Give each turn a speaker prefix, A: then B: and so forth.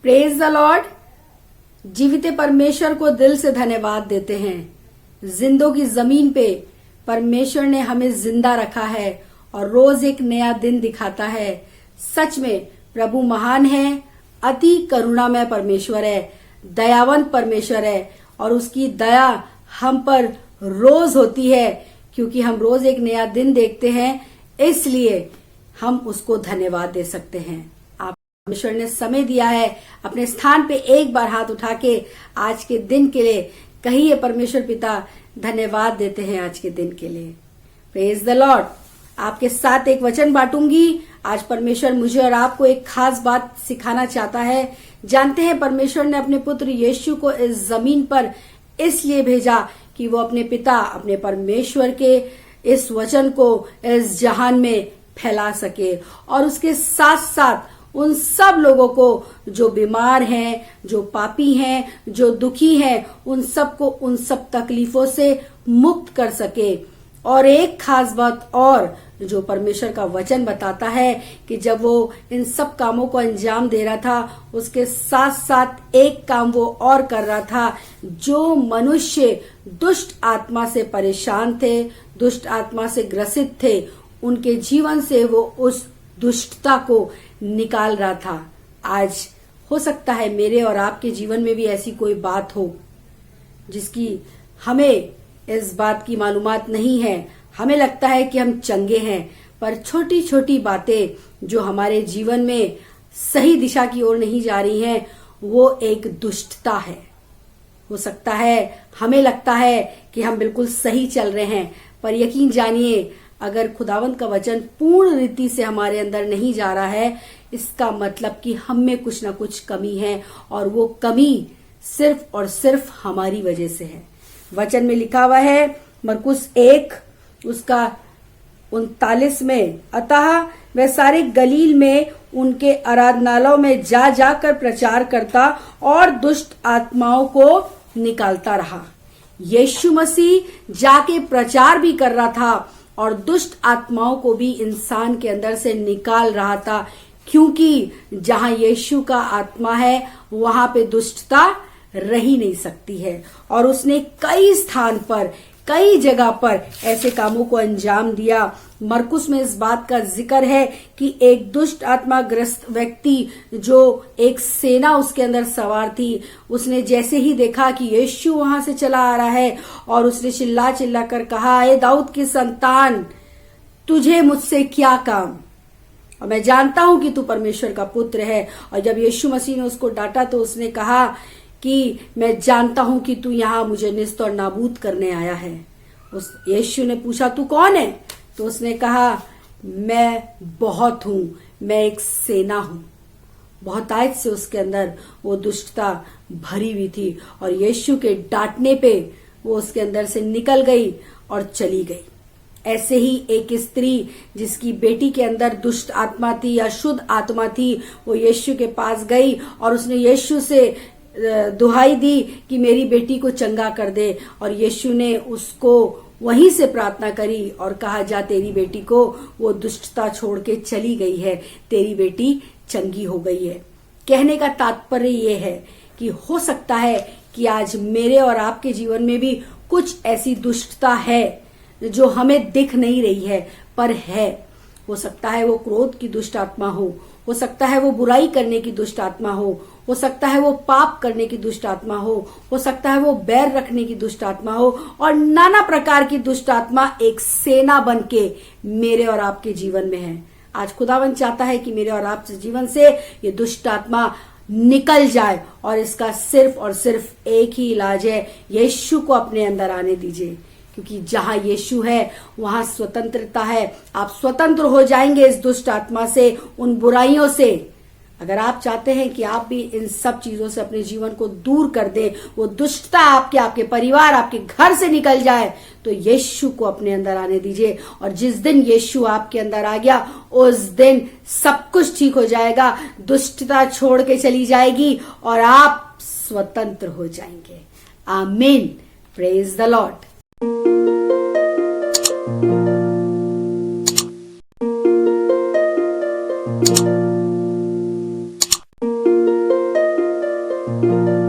A: Praise the Lord. जीवित परमेश्वर को दिल से धन्यवाद देते हैं। जिंदों की जमीन पे परमेश्वर ने हमें जिंदा रखा है और रोज एक नया दिन दिखाता है। सच में प्रभु महान है, अति करुणामय परमेश्वर है, दयावंत परमेश्वर है और उसकी दया हम पर रोज होती है, क्योंकि हम रोज एक नया दिन देखते हैं, इसलिए हम उसको धन्यवाद दे सकते हैं। परमेश्वर ने समय दिया है, अपने स्थान पे एक बार हाथ उठा के आज के दिन के लिए कहिए, परमेश्वर पिता धन्यवाद देते हैं आज के दिन के लिए। Praise the Lord. आपके साथ एक वचन बांटूंगी। आज परमेश्वर मुझे और आपको एक खास बात सिखाना चाहता है। जानते हैं परमेश्वर ने अपने पुत्र यीशु को इस जमीन पर इसलिए भेजा कि वो अपने पिता, अपने परमेश्वर के इस वचन को इस जहान में फैला सके और उसके साथ साथ उन सब लोगों को जो बीमार हैं, जो पापी हैं, जो दुखी हैं, उन सबको उन सब तकलीफों से मुक्त कर सके। और एक खास बात और जो परमेश्वर का वचन बताता है कि जब वो इन सब कामों को अंजाम दे रहा था, उसके साथ साथ एक काम वो और कर रहा था। जो मनुष्य दुष्ट आत्मा से परेशान थे, दुष्ट आत्मा से ग्रसित थे, उनके जीवन से वो उस दुष्टता को निकाल रहा था। आज हो सकता है मेरे और आपके जीवन में भी ऐसी कोई बात हो जिसकी हमें इस बात की मालूमात नहीं है। हमें लगता है कि हम चंगे हैं, पर छोटी छोटी बातें जो हमारे जीवन में सही दिशा की ओर नहीं जा रही हैं, वो एक दुष्टता है। हो सकता है हमें लगता है कि हम बिल्कुल सही चल रहे हैं, पर यकीन जानिए अगर खुदावंत का वचन पूर्ण रीति से हमारे अंदर नहीं जा रहा है, इसका मतलब कि हम में कुछ ना कुछ कमी है और वो कमी सिर्फ और सिर्फ हमारी वजह से है। वचन में लिखा हुआ है मरकुस 1 उसका 39 में, अतः वह सारे गलील में उनके आराधनालयों में जा जाकर प्रचार करता और दुष्ट आत्माओं को निकालता रहा। यीशु मसीह जाके प्रचार भी कर रहा था और दुष्ट आत्माओं को भी इंसान के अंदर से निकाल रहा था, क्योंकि जहां यीशु का आत्मा है वहां पे दुष्टता रह ही नहीं सकती है। और उसने कई स्थान पर, कई जगह पर ऐसे कामों को अंजाम दिया। मरकुस में इस बात का जिक्र है कि एक दुष्ट आत्मा ग्रस्त व्यक्ति, जो एक सेना उसके अंदर सवार थी, उसने जैसे ही देखा कि यीशु वहां से चला आ रहा है और उसने चिल्ला चिल्ला कर कहा, ए दाऊद की संतान, तुझे मुझसे क्या काम, और मैं जानता हूं कि तू परमेश्वर का पुत्र है। और जब यीशु मसीह ने उसको डांटा तो उसने कहा कि मैं जानता हूं कि तू यहां मुझे निस्त और नाबूद करने आया है। उस यीशु ने पूछा, तू कौन है? तो उसने कहा, मैं बहुत हूं, मैं एक सेना हूं। बहुतायत से उसके अंदर वो दुष्टता भरी हुई थी और यीशु के डांटने पे वो उसके अंदर से निकल गई और चली गई। ऐसे ही एक स्त्री जिसकी बेटी के अंदर दुष्ट आत्मा थी या शुद्ध आत्मा थी, वो यीशु के पास गई और उसने यीशु से दुहाई दी कि मेरी बेटी को चंगा कर दे। और यीशु ने उसको वहीं से प्रार्थना करी और कहा, जा तेरी बेटी को वो दुष्टता छोड़ के चली गई है, तेरी बेटी चंगी हो गई है। कहने का तात्पर्य ये है कि हो सकता है कि आज मेरे और आपके जीवन में भी कुछ ऐसी दुष्टता है जो हमें दिख नहीं रही है, पर है। हो सकता है वो क्रोध की दुष्ट आत्मा हो सकता है वो बुराई करने की दुष्ट आत्मा हो सकता है वो पाप करने की दुष्ट आत्मा हो सकता है वो बैर रखने की दुष्ट आत्मा हो, और नाना प्रकार की दुष्ट आत्मा एक सेना बन के मेरे और आपके जीवन में है। आज खुदावन चाहता है कि मेरे और आपके जीवन से ये दुष्ट आत्मा निकल जाए, और इसका सिर्फ और सिर्फ एक ही इलाज है, यीशु को अपने अंदर आने दीजिए, क्योंकि जहां यीशु है वहां स्वतंत्रता है। आप स्वतंत्र हो जाएंगे इस दुष्ट आत्मा से, उन बुराइयों से। अगर आप चाहते हैं कि आप भी इन सब चीजों से अपने जीवन को दूर कर दें, वो दुष्टता आपके परिवार, आपके घर से निकल जाए, तो यीशु को अपने अंदर आने दीजिए। और जिस दिन यीशु आपके अंदर आ गया, उस दिन सब कुछ ठीक हो जाएगा, दुष्टता छोड़ के चली जाएगी और आप स्वतंत्र हो जाएंगे। आमीन। Praise the Lord. है।